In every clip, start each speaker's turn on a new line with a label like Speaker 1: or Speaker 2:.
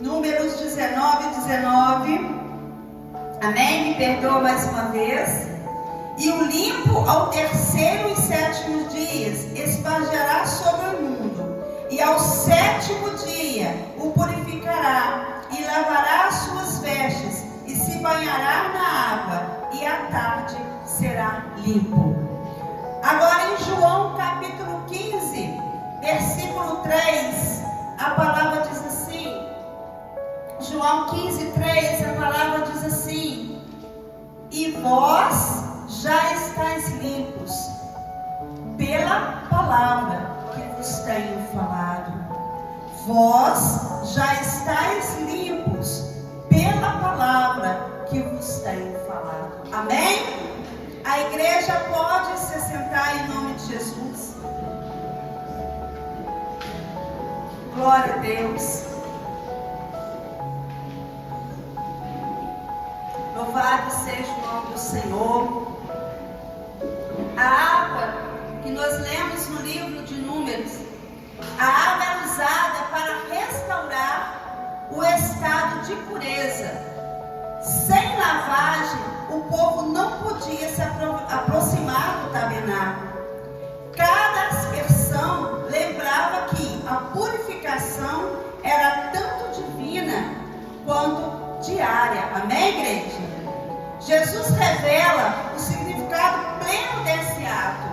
Speaker 1: Números 19. Amém? Me perdoa mais uma vez. E o limpo ao 3º e 7º dias espargerá sobre o mundo, e ao 7º dia o purificará, e lavará as suas vestes, e se banhará na água, e à tarde será limpo. Agora em João capítulo 15, versículo 3, a palavra diz assim, João 15, 3, a palavra diz assim: e vós já estáis limpos pela palavra que vos tenho falado. Vós já estáis limpos pela palavra que vos tenho falado. Amém? A igreja pode se sentar em nome de Jesus. Glória a Deus. Louvado seja o nome do Senhor. A água que nós lemos no livro de Números, a água é usada para restaurar o estado de pureza. Sem lavagem, o povo não podia se aproximar do tabernáculo. Cada aspersão lembrava que a purificação era tanto divina quanto diária. Amém, igreja? Jesus revela o significado pleno desse ato.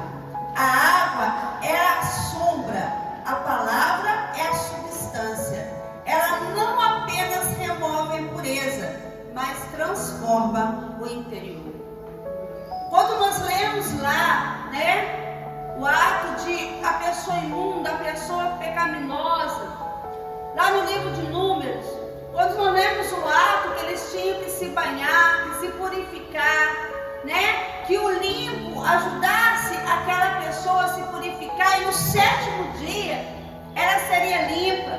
Speaker 1: A água é a sombra, a palavra é a substância. Ela não apenas remove a impureza, mas transforma o interior. Quando nós lemos lá, o ato de a pessoa imunda, a pessoa pecaminosa, lá no livro de Números, quando nós lemos o ato que eles tinham que se banhar, que se purificar, que o limpo ajudasse aquela pessoa a se purificar, e no 7º dia ela seria limpa.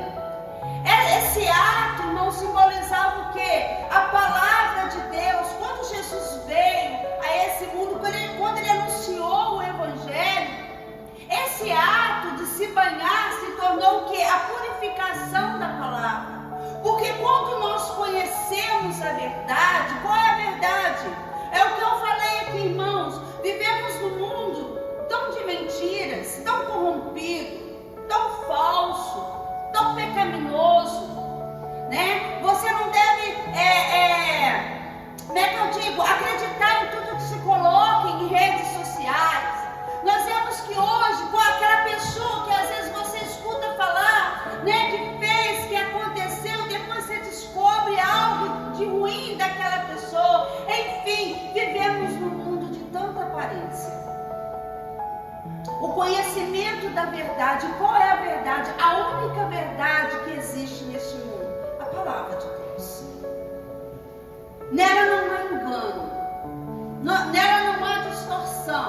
Speaker 1: Esse ato não simbolizava o quê? A palavra de Deus. Quando Jesus veio a esse mundo, quando ele anunciou o Evangelho, esse ato de se banhar se tornou o quê? A purificação da palavra. Porque quando nós conhecemos a verdade, qual é a verdade? É o que eu falei aqui, irmãos. Vivemos num mundo tão de mentiras, tão corrompido, tão falso, tão pecaminoso, Você não deve, como é que eu digo, acreditar em tudo que se coloca em redes sociais. Nós vemos que hoje, com aquela pessoa que às vezes você escuta falar, que fez, que aconteceu, depois você descobre algo de ruim daquela pessoa. Enfim, vivemos num mundo de tanta aparência. O conhecimento da verdade. Qual é a verdade? A única verdade que existe neste mundo, a palavra de Deus. Nela não há engano, nela não há distorção,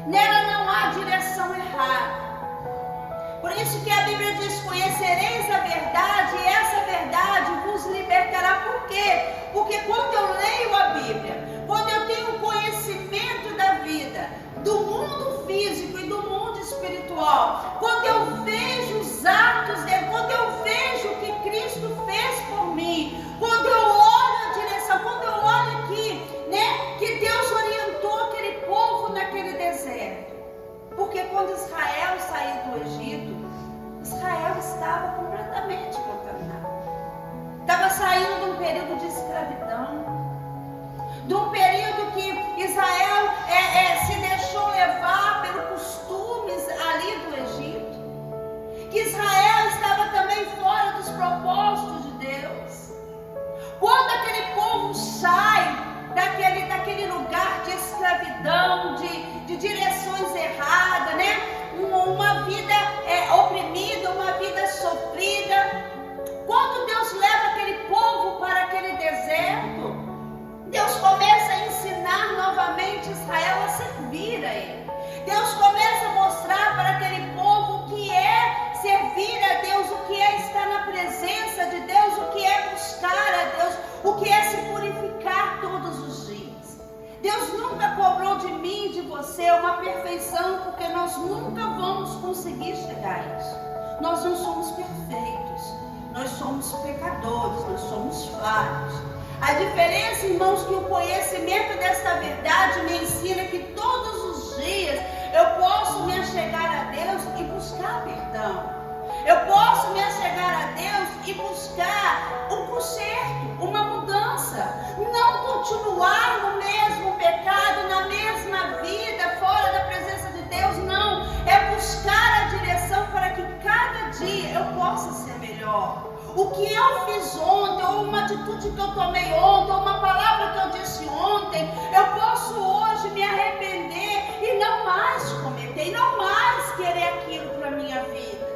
Speaker 1: nela não há direção errada. Por isso que a Bíblia diz: conhecereis a verdade, e essa verdade vos libertará. Por quê? Porque quando eu leio a Bíblia, quando eu tenho conhecimento da vida, do mundo físico e do mundo espiritual, quando eu vejo os atos dele, quando eu vejo o que Cristo fez por mim, quando eu olho a direção, quando eu olho aqui, que Deus orientou aquele povo naquele deserto. Porque quando Israel saiu do Egito, Israel estava completamente contaminado. Estava saindo de um período de escravidão, de um período que Israel se deixou levar pelos costumes ali do Egito, que Israel estava também fora dos propósitos de Deus. Quando aquele povo sai daquele lugar de escravidão, de direções erradas, uma vida oprimida, uma vida sofrida, quando Deus leva aquele povo para aquele deserto, Deus começa a ensinar novamente Israel a servir a Ele. Deus começa a mostrar para aquele povo o que é servir a Deus, o que é estar na presença de Deus, o que é buscar a Deus, o que é se purificar todos os dias. Deus nunca cobrou de mim e de você uma perfeição, porque nós nunca vamos conseguir chegar a isso. Nós não somos perfeitos. Nós somos pecadores, nós somos falhos. A diferença, irmãos, que o conhecimento desta verdade me ensina que todos os dias eu posso me achegar a Deus e buscar perdão. Eu posso me achegar a Deus e buscar um conserto, uma mudança. Não continuar no mesmo pecado, na mesma vida, fora da presença de Deus, não. É buscar a direção para que cada dia eu possa ser melhor. O que eu fiz ontem, ou uma atitude que eu tomei ontem, ou uma palavra que eu disse ontem, eu posso hoje me arrepender e não mais cometer, e não mais querer aquilo para a minha vida.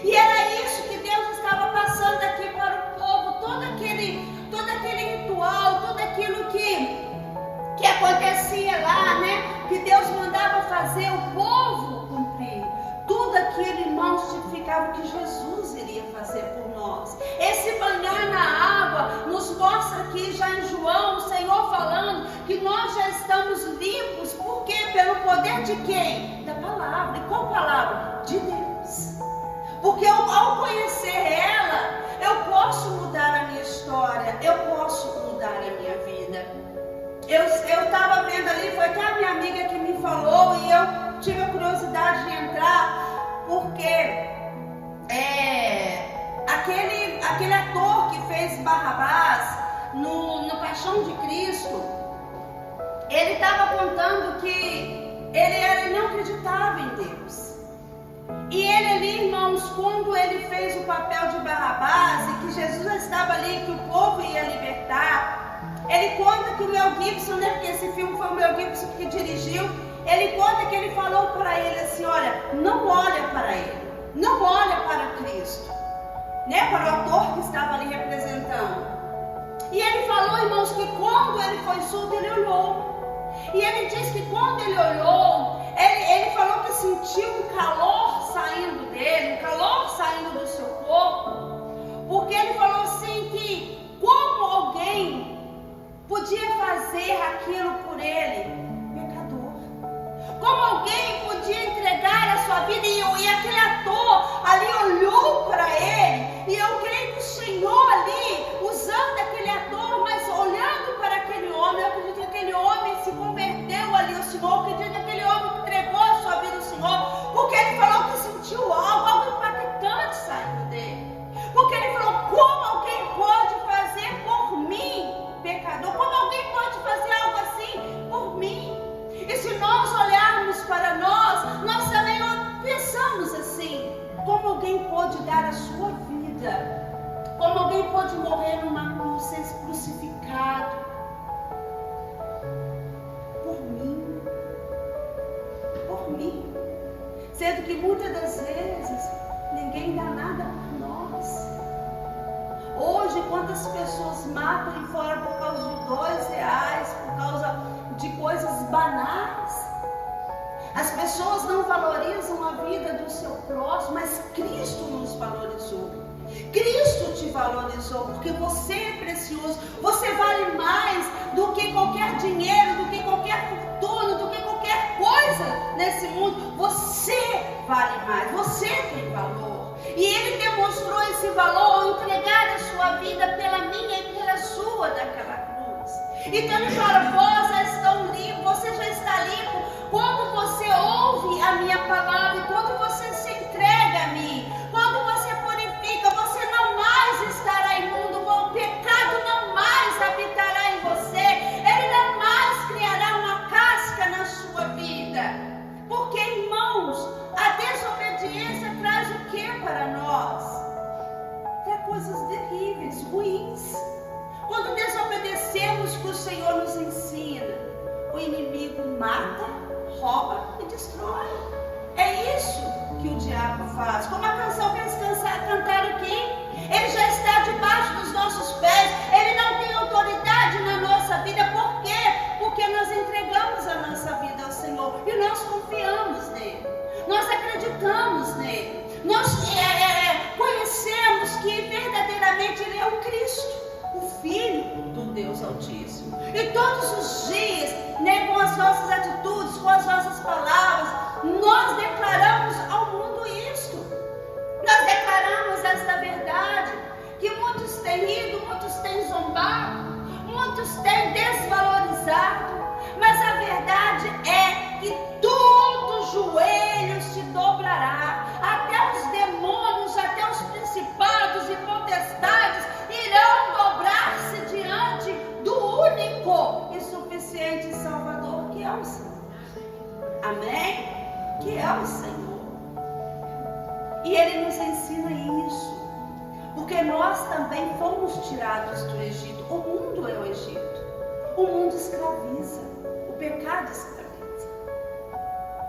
Speaker 1: E era isso que Deus estava passando aqui para o povo, todo aquele ritual, tudo aquilo que acontecia lá, né? Que Deus mandava fazer o povo cumprir. Tudo aquilo, irmãos, significava que Jesus iria fazer por nós. Esse banhar na água nos mostra aqui já em João, o Senhor falando que nós já estamos limpos. Por quê? Pelo poder de quem? Da palavra. E qual palavra? De Deus. Porque ao conhecer ela, eu posso mudar a minha história, eu posso mudar a minha vida. Eu estava vendo ali, foi até a minha amiga que me falou, e eu tive a curiosidade de entrar, porque aquele ator que fez Barrabás no Paixão de Cristo, ele estava contando que ele não acreditava em Deus. E ele ali, irmãos, quando ele fez o papel de Barrabás e que Jesus já estava ali, que o povo ia libertar, ele conta que o Mel Gibson, né, porque esse filme foi o Mel Gibson que dirigiu, ele conta que ele falou para ele assim, olha, não olha para ele, não olha para Cristo, né, para o ator que estava ali representando. E ele falou, irmãos, que quando ele foi surdo, ele olhou. E ele disse que quando ele olhou, ele falou que sentiu um calor saindo dele, um calor saindo do seu corpo, porque ele falou assim que como alguém podia fazer aquilo por ele, pecador, como alguém podia entregar a sua vida, e aquele ator ali olhou para ele, e eu creio que o Senhor ali, usando aquele ator, mas olhando para aquele homem, eu acredito que aquele homem se converteu ali ao Senhor, eu acredito que aquele homem entregou a sua vida ao Senhor, porque ele falou que sentiu algo impactante saindo dele, porque ele falou, como alguém pode fazer por mim, pecador, como alguém pode fazer algo assim por mim? E se nós olharmos para nós também pensamos assim, como alguém pode dar a sua vida, como alguém pode morrer numa cruz, ser crucificado por mim, sendo que muitas das vezes ninguém dá nada por nós. Hoje, quantas pessoas matam aí fora por causa de R$2, por causa de coisas banais? As pessoas não valorizam a vida do seu próximo, mas Cristo nos valorizou. Cristo te valorizou, porque você é precioso, você vale mais do que qualquer dinheiro, do que qualquer fortuna, do que qualquer coisa nesse mundo. Você vale mais, você tem valor. E Ele demonstrou esse valor ao entregar a sua vida pela minha e pela sua daquela cruz. Então Ele fala, vós já estão limpos, você já está limpo quando você ouve a minha palavra, e quando você se entrega a mim, quando você purifica, você não mais estará imundo, o pecado não mais habitará em você, ele não mais criará uma casca na sua vida. Porque, irmãos, a desobediência traz o que para nós? Traz coisas terríveis, ruins. Quando desobedecemos o que o Senhor nos ensina, o inimigo mata, rouba e destrói. É isso que o diabo faz. Como a canção que eles cantaram aqui, ele já está debaixo dos nossos pés, ele não tem autoridade na nossa vida. Por quê? Porque nós entregamos a nossa vida ao Senhor e nós confiamos nele, nós acreditamos nele, nós conhecemos que verdadeiramente ele é o Cristo, o Filho do Deus Altíssimo. E todos os dias, né, com as nossas atitudes, com as nossas palavras, nós declaramos ao mundo isto. Nós declaramos esta verdade. têm ido, muitos têm zombado, muitos têm desvalorizado, mas a verdade é que todo joelho se dobrará, até os demônios, até os principados e potestades irão dobrar-se diante do único e suficiente Salvador, que é o Senhor. Amém? Que é o Senhor. E Ele nos ensina isso, porque nós também fomos tirados do Egito. O mundo é o Egito. O mundo escraviza. O pecado escraviza.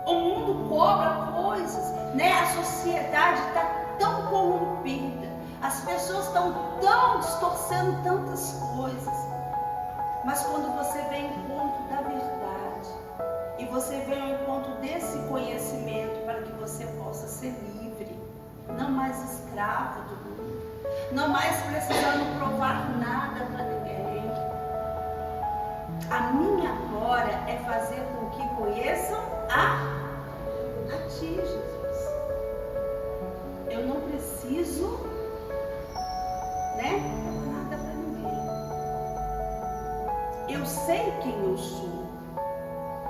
Speaker 1: O mundo cobra coisas, né? A sociedade está tão corrompida. As pessoas estão tão distorcendo tantas coisas. Mas quando você vem ao encontro da verdade, e você vem ao encontro desse conhecimento para que você possa ser livre, não mais escravo do mundo, não mais precisando provar nada para ninguém. A minha glória é fazer com que conheçam a Ti, Jesus. Eu não preciso, né, nada para ninguém. Eu sei quem eu sou.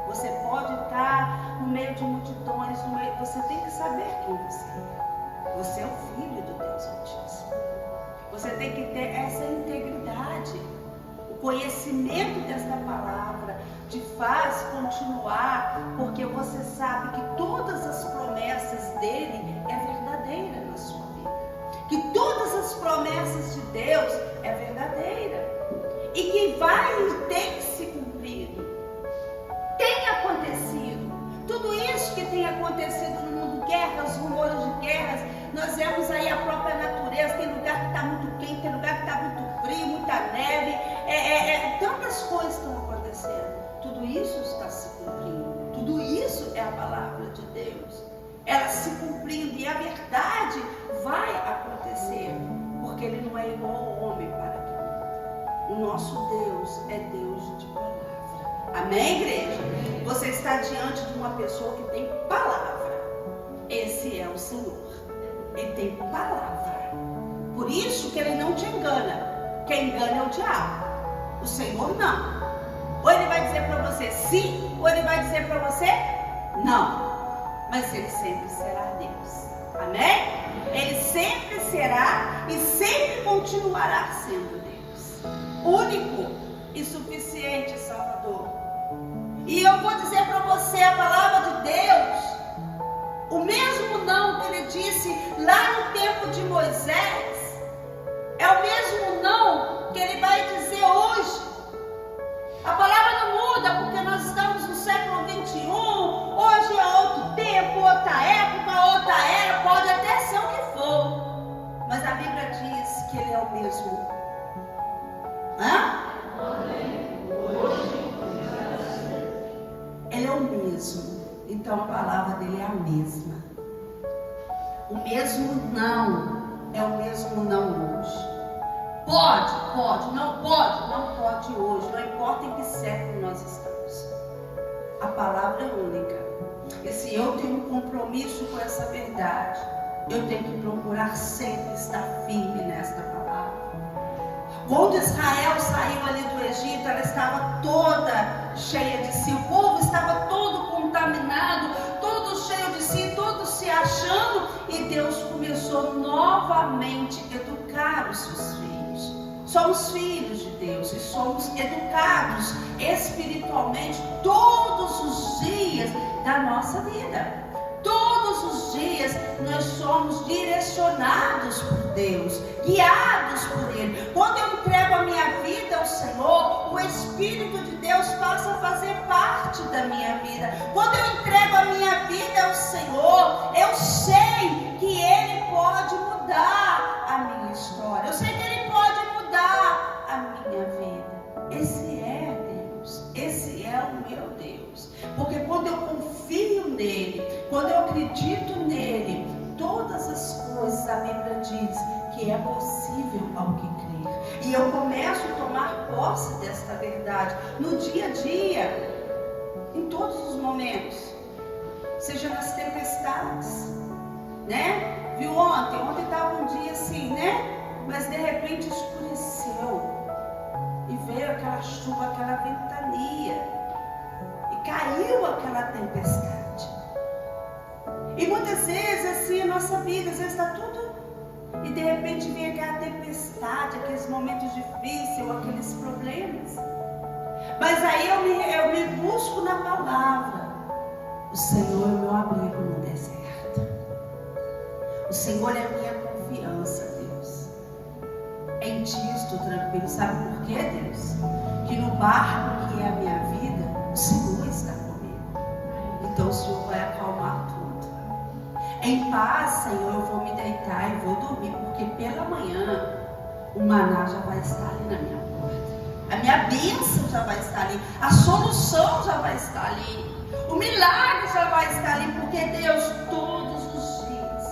Speaker 1: Você pode estar no meio de multidões, você tem que saber quem você é. Você é o Filho do Deus Altíssimo. Você tem que ter essa integridade. O conhecimento desta palavra te faz continuar, porque você sabe que todas as promessas dele é verdadeira na sua vida. Que todas as promessas de Deus é verdadeira. E que vai e tem se cumprido. Tem acontecido. Tudo isso que tem acontecido no mundo, guerras, rumores de guerras, nós vemos aí a própria natureza, tem lugar que está muito quente, tem lugar que está muito frio, muita neve, tantas coisas estão acontecendo. Tudo isso está se cumprindo. Tudo isso é a palavra de Deus. Ela se cumprindo e a verdade vai acontecer, porque Ele não é igual ao homem para que o nosso Deus é Deus de palavra. Amém, igreja? Você está diante de uma pessoa que tem palavra. Esse é o Senhor. Ele tem palavra. Por isso que Ele não te engana. Quem engana é o diabo. O Senhor não. Ou Ele vai dizer para você sim, ou Ele vai dizer para você não. Mas Ele sempre será Deus. Amém? Ele sempre será e sempre continuará sendo Deus. Único e suficiente Salvador. E eu vou dizer para você a palavra de Deus. O mesmo não que Ele disse lá no tempo de Moisés, é o mesmo não que Ele vai dizer hoje. A palavra não muda porque nós estamos no século 21. Hoje é outro tempo, outra época, outra era. Pode até ser o que for. Mas a Bíblia diz que Ele é o mesmo. Ele é o mesmo. Então a palavra dele é a mesma. O mesmo não é o mesmo não hoje. Pode, não pode hoje. Não importa em que século nós estamos. A palavra é única. E se eu tenho um compromisso com essa verdade, eu tenho que procurar sempre estar firme nesta palavra. Quando Israel saiu ali do Egito, ela estava toda cheia de si. O povo estava todo contaminado, todo cheio de si, todo se achando. E Deus começou novamente a educar os seus filhos. Somos filhos de Deus e somos educados espiritualmente todos os dias da nossa vida. Todos os dias nós somos direcionados por Deus, guiados por Ele. Quando eu entrego a minha vida ao Senhor, o Espírito de Deus passa a fazer parte da minha vida. Quando eu entrego a minha vida ao Senhor, eu sei que Ele pode mudar a minha história. Eu sei que Ele pode mudar a minha vida. Esse é Deus. Esse é o meu Deus. Porque quando eu confio nele, quando eu acredito nele, todas as coisas, a Bíblia diz que é possível ao que crer. E eu começo a tomar posse desta verdade no dia a dia, em todos os momentos, seja nas tempestades, né? Viu ontem estava um dia assim, né? Mas de repente escureceu. saiu aquela tempestade. E muitas vezes assim a nossa vida, às vezes está tudo, e de repente vem aquela tempestade, aqueles momentos difíceis, aqueles problemas. Mas aí eu me busco na palavra. O Senhor é o meu abrigo no deserto. O Senhor é a minha confiança, Deus. Em Ti estou tranquilo. Sabe por quê, Deus? Que no barco que é a minha vida, o Senhor está comigo. Então o Senhor vai acalmar tudo. Em paz, Senhor, eu vou me deitar e vou dormir, porque pela manhã o maná já vai estar ali na minha porta. A minha bênção já vai estar ali. A solução já vai estar ali. O milagre já vai estar ali, porque Deus, todos os dias,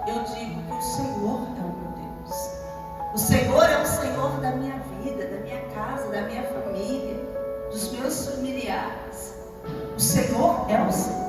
Speaker 1: eu digo que o Senhor é o meu Deus. O Senhor é o Senhor da minha vida, da minha casa, da minha família, dos meus familiares. O Senhor é o Senhor.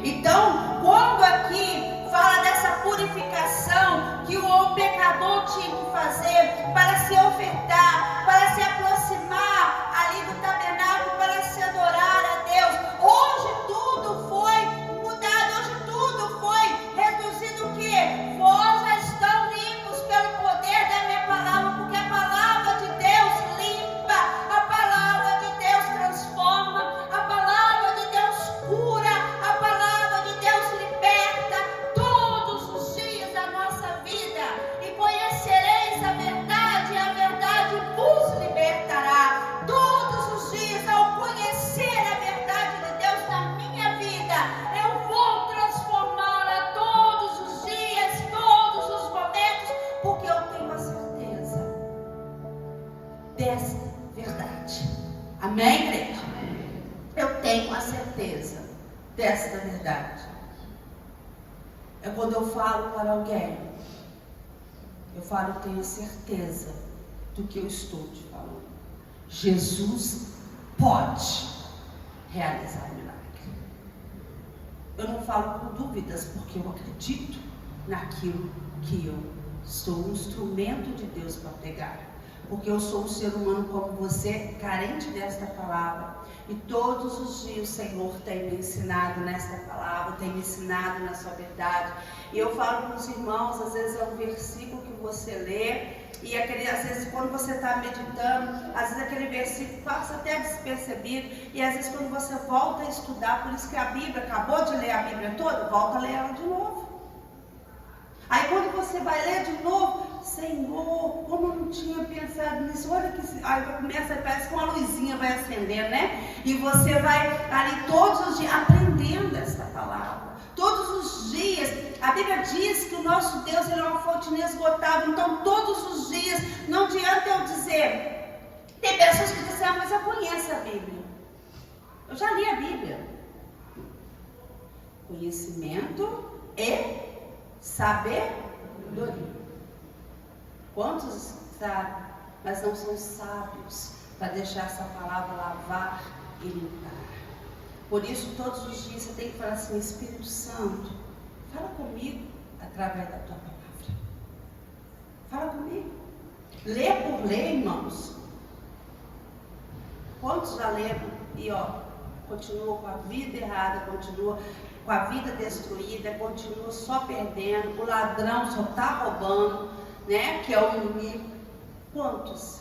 Speaker 1: Então, quando aqui fala dessa purificação que o pecador tinha que fazer para se ofertar, para se aproximar ali do tabernáculo, para se adorar a Deus, hoje tudo foi mudado, hoje tudo foi reduzido o quê? Vós já estão limpos pelo poder da minha palavra, porque a palavra de Deus limpa, a palavra de Deus transforma, a palavra de Deus cura, a palavra de Deus liberta todos os dias da nossa vida. E conhecereis a verdade, e a verdade vos libertará. Todos os dias, ao conhecer a verdade de Deus na minha vida, eu vou transformá-la todos os dias, todos os momentos, porque eu tenho a certeza dessa verdade. Amém, igreja? Eu tenho a certeza dessa verdade. É quando eu falo para alguém, eu falo, eu tenho certeza do que eu estou te falando. Jesus pode realizar o milagre. Eu não falo com dúvidas, porque eu acredito naquilo que eu sou um instrumento de Deus para pregar. Porque eu sou um ser humano como você, carente desta palavra. E todos os dias o Senhor tem me ensinado nesta palavra, tem me ensinado na sua verdade. E eu falo com os irmãos, às vezes é um versículo que você lê, e às vezes quando você está meditando, às vezes aquele versículo passa até despercebido, e às vezes quando você volta a estudar, por isso que a Bíblia, acabou de ler a Bíblia toda, volta a ler ela de novo. Aí quando você vai ler de novo, Senhor, como eu não tinha pensado nisso, olha que... Aí começa, parece que uma luzinha vai acendendo, né? E você vai ali todos os dias aprendendo essa palavra. Todos os dias, a Bíblia diz que o nosso Deus ele é uma fonte inesgotável. Então todos os dias, não adianta eu dizer. Tem pessoas que dizem, mas eu conheço a Bíblia. Eu já li a Bíblia. Conhecimento e sabedoria. Quantos sabem, mas não são sábios para deixar essa palavra lavar e limpar. Por isso, todos os dias você tem que falar assim, Espírito Santo, fala comigo através da tua palavra. Fala comigo. Lê por ler, irmãos. Quantos já leram e continua com a vida errada, continua com a vida destruída, continua só perdendo, o ladrão só está roubando, né? Que é o inimigo. Quantos?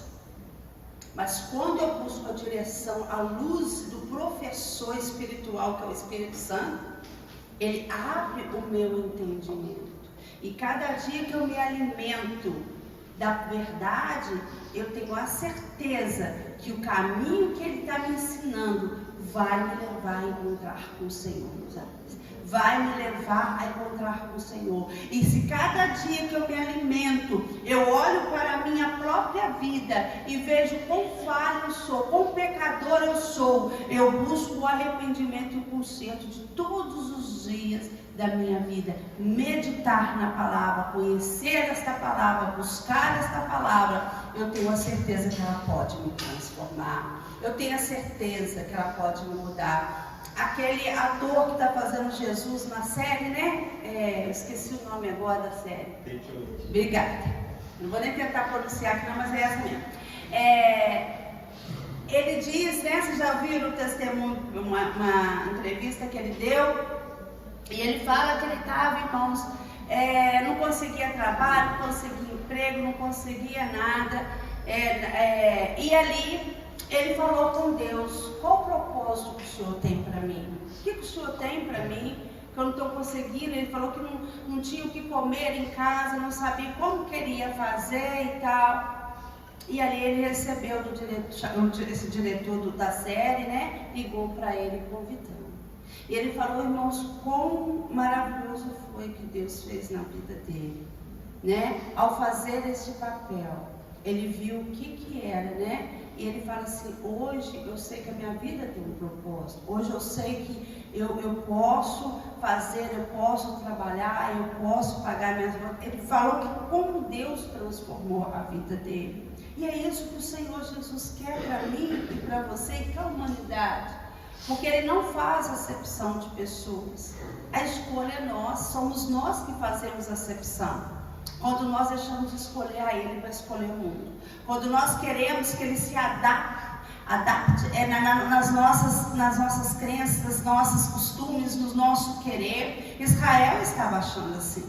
Speaker 1: Mas quando eu busco a direção, a luz do professor espiritual, que é o Espírito Santo, ele abre o meu entendimento. E cada dia que eu me alimento da verdade, eu tenho a certeza que o caminho que ele está me ensinando vai me levar a encontrar com o Senhor, meus amigos. Vai me levar a encontrar com o Senhor. E se cada dia que eu me alimento, eu olho para a minha própria vida e vejo quão falho eu sou, quão pecador eu sou, eu busco o arrependimento e o conserto de todos os dias da minha vida. Meditar na palavra, conhecer esta palavra, buscar esta palavra, eu tenho a certeza que ela pode me transformar. Eu tenho a certeza que ela pode me mudar. Aquele ator que está fazendo Jesus na série, né? Eu esqueci o nome agora da série. Obrigada. Não vou nem tentar pronunciar aqui não, mas é essa mesmo. ele diz, né, vocês já viram o testemunho, uma entrevista que ele deu, e ele fala que ele estava, irmãos, não conseguia trabalho, não conseguia emprego, não conseguia nada, e ali ele falou com Deus: qual o propósito que o Senhor tem para mim? O que o Senhor tem para mim? Que eu não estou conseguindo. Ele falou que não tinha o que comer em casa, não sabia como queria fazer e tal. E ali ele recebeu esse diretor da série, né? Ligou para ele convidando. E ele falou, irmãos, quão maravilhoso foi que Deus fez na vida dele, né? Ao fazer esse papel, ele viu o que era, né? E ele fala assim: hoje eu sei que a minha vida tem um propósito. Hoje eu sei que eu posso fazer, eu posso trabalhar, eu posso pagar minhas contas. Ele falou que como Deus transformou a vida dele. E é isso que o Senhor Jesus quer para mim e para você e para a humanidade. Porque Ele não faz acepção de pessoas. A escolha é nossa, somos nós que fazemos acepção. Quando nós deixamos de escolher a Ele para escolher o mundo. Quando nós queremos que Ele se adapte nas nossas crenças, nos nossos costumes, no nosso querer. Israel estava achando assim: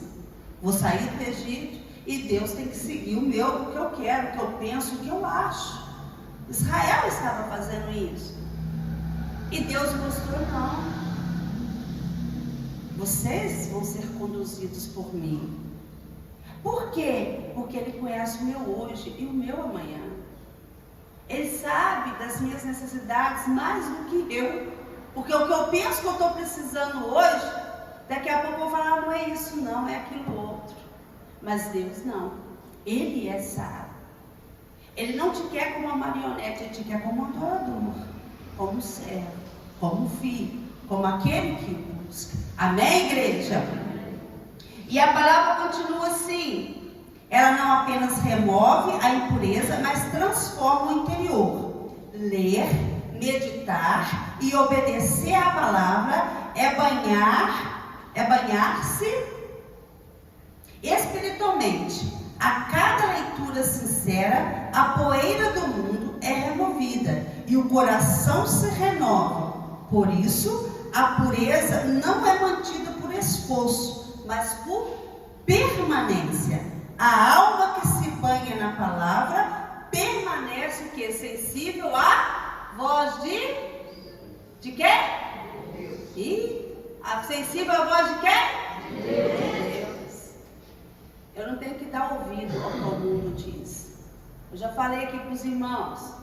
Speaker 1: vou sair do Egito e Deus tem que seguir o que eu quero, o que eu penso, o que eu acho. Israel estava fazendo isso. E Deus mostrou: não. Vocês vão ser conduzidos por mim. Por quê? Porque Ele conhece o meu hoje e o meu amanhã. Ele sabe das minhas necessidades mais do que eu. Porque o que eu penso que eu estou precisando hoje, daqui a pouco eu vou falar: não é isso não, é aquilo outro. Mas Deus não. Ele é sábio. Ele não te quer como uma marionete, Ele te quer como um adorador, como servo, como filho, como aquele que busca. Amém, igreja? E a palavra continua assim: ela não apenas remove a impureza, mas transforma o interior. Ler, meditar e obedecer à palavra é banhar-se espiritualmente. A cada leitura sincera, a poeira do mundo é removida e o coração se renova. Por isso, a pureza não é mantida por esforço, mas por permanência. A alma que se banha na palavra permanece o quê? Sensível à voz de quê? E sensível à voz de quê? Deus. Eu não tenho que dar ouvido ao que o mundo diz. Eu já falei aqui para os irmãos.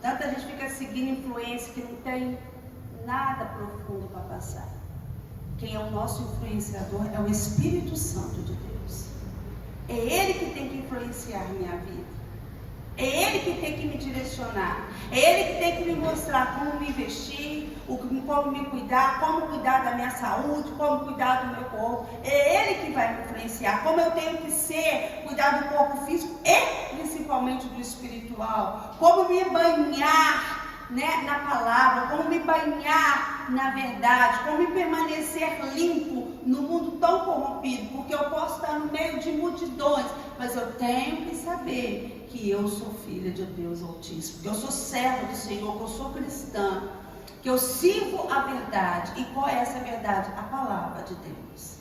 Speaker 1: Tanta gente fica seguindo influência que não tem nada profundo para passar. Quem é o nosso influenciador é o Espírito Santo de Deus. É Ele que tem que influenciar minha vida. É Ele que tem que me direcionar. É Ele que tem que me mostrar como me vestir, como me cuidar, como cuidar da minha saúde, como cuidar do meu corpo. É Ele que vai me influenciar. Como eu tenho que ser, cuidar do corpo físico e principalmente do espiritual. Como me banhar, né, na palavra, como me banhar na verdade, como me permanecer limpo no mundo tão corrompido, porque eu posso estar no meio de multidões, mas eu tenho que saber que eu sou filha de Deus Altíssimo, que eu sou serva do Senhor, que eu sou cristã, que eu sirvo a verdade. E qual é essa verdade? A palavra de Deus.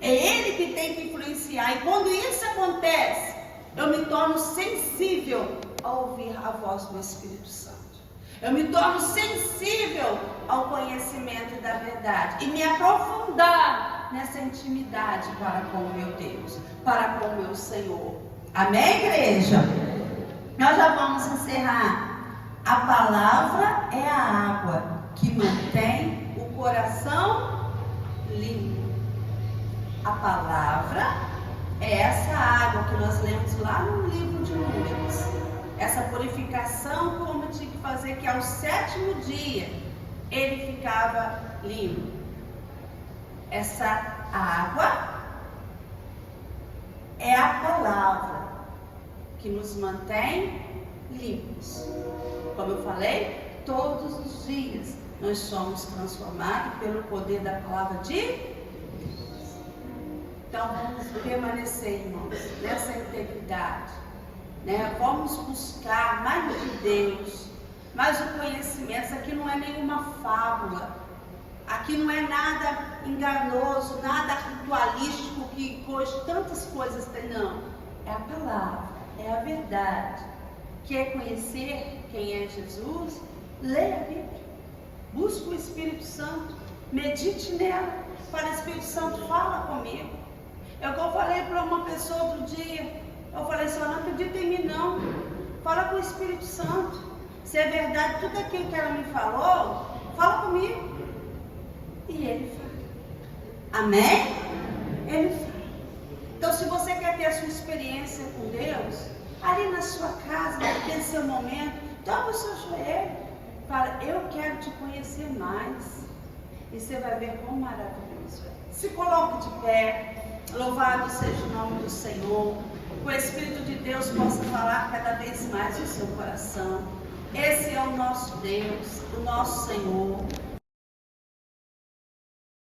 Speaker 1: É Ele que tem que influenciar, e quando isso acontece, eu me torno sensível a ouvir a voz do Espírito Santo. Eu me torno sensível ao conhecimento da verdade e me aprofundar nessa intimidade para com o meu Deus, para com o meu Senhor. Amém, igreja? Nós já vamos encerrar. A palavra é a água que mantém o coração limpo. A palavra é essa água que nós lemos lá no livro de Números. Essa purificação que o homem tinha que fazer, que ao 7º dia ele ficava limpo. Essa água é a palavra que nos mantém limpos. Como eu falei, todos os dias nós somos transformados pelo poder da palavra de Deus. Então vamos permanecer, irmãos, nessa integridade. né? Vamos buscar mais de Deus, mais o conhecimento. Isso aqui não é nenhuma fábula. Aqui não é nada enganoso, nada ritualístico que hoje tantas coisas tem, não. É a palavra, é a verdade. Quer conhecer quem é Jesus? Leia a Bíblia. Busque o Espírito Santo. Medite nela. Fala, Espírito Santo, fala comigo. Eu falei para uma pessoa outro dia, eu falei assim, eu não acredito em mim não. Fala com o Espírito Santo. Se é verdade tudo aquilo que ela me falou, fala comigo. E ele fala. Amém? Ele fala. Então, se você quer ter a sua experiência com Deus, ali na sua casa, naquele seu momento, dobra o seu joelho. Fala, eu quero te conhecer mais. E você vai ver quão maravilhoso é. Se coloque de pé. Louvado seja o nome do Senhor. Que o Espírito de Deus possa falar cada vez mais no seu coração. Esse é o nosso Deus, o nosso Senhor.